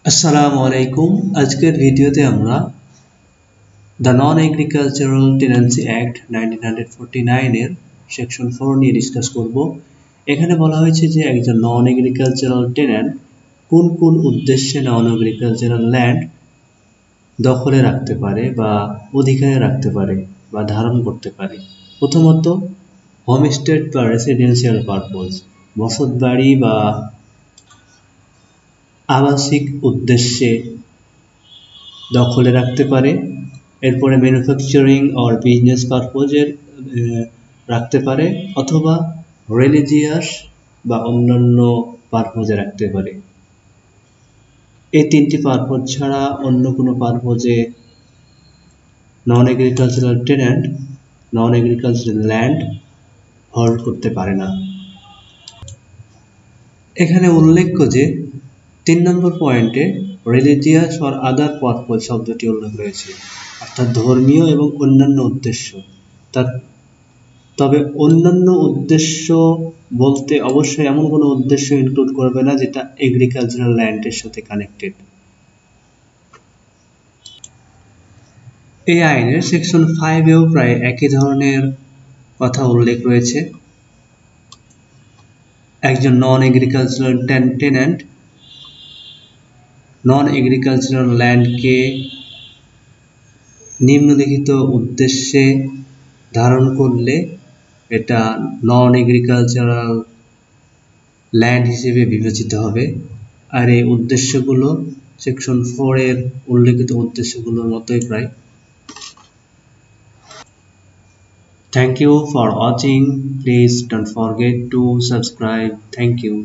আসসালামু আলাইকুম। আজকের ভিডিওতে আমরা the non agricultural tenancy act 1949 এর সেকশন 4 নিয়ে ডিসকাস করব। এখানে বলা হয়েছে যে একজন নন এগ্রিকালচারাল টেন্যান্ট কোন কোন উদ্দেশ্যে নন এগ্রিকালচারাল ল্যান্ড দখলে রাখতে পারে বা অধিকারে রাখতে পারে বা ধারণ করতে পারে। প্রথমত, হোমস্টেড বা রেসিডেন্সিয়াল পারপোজ, বসতবাড়ি বা আবাসিক উদ্দেশ্যে দখলে রাখতে পারে। এরপরে ম্যানুফ্যাকচারিং অর বিজনেস পারপোজের রাখতে পারে, অথবা রিলিজিয়াস বা অন্যান্য পারপোজে রাখতে পারে। এই তিনটি পারপোজ ছাড়া অন্য কোনো পারপোজে non agricultural tenant non agricultural land hold করতে পারে না। এখানে উল্লেখ্য যে 3 নম্বর পয়েন্টে রিলিজিয়াস অর আদার পারপোজ শব্দটি উল্লেখ রয়েছে, অর্থাৎ ধর্মীয় এবং অন্যান্য উদ্দেশ্য। তবে অন্যান্য উদ্দেশ্য বলতে অবশ্যই এমন কোনো উদ্দেশ্য ইনক্লুড করবে না যেটা এগ্রিকালচারাল ল্যান্ডের সাথে কানেক্টেড। এই আইনের সেকশন 5-এও প্রায় একই ধরনের কথা উল্লেখ রয়েছে। একজন non agricultural tenant non agricultural ল্যান্ডকে নিম্নলিখিত উদ্দেশ্যে ধারণ করলে এটা নন এগ্রিকালচারাল ল্যান্ড হিসেবে বিবেচিত হবে। আর এই উদ্দেশ্যগুলো সেকশন 4 এর উল্লেখিত উদ্দেশ্যগুলোর মতোই প্রায়। Thank you for watching. Please don't forget to subscribe. Thank you.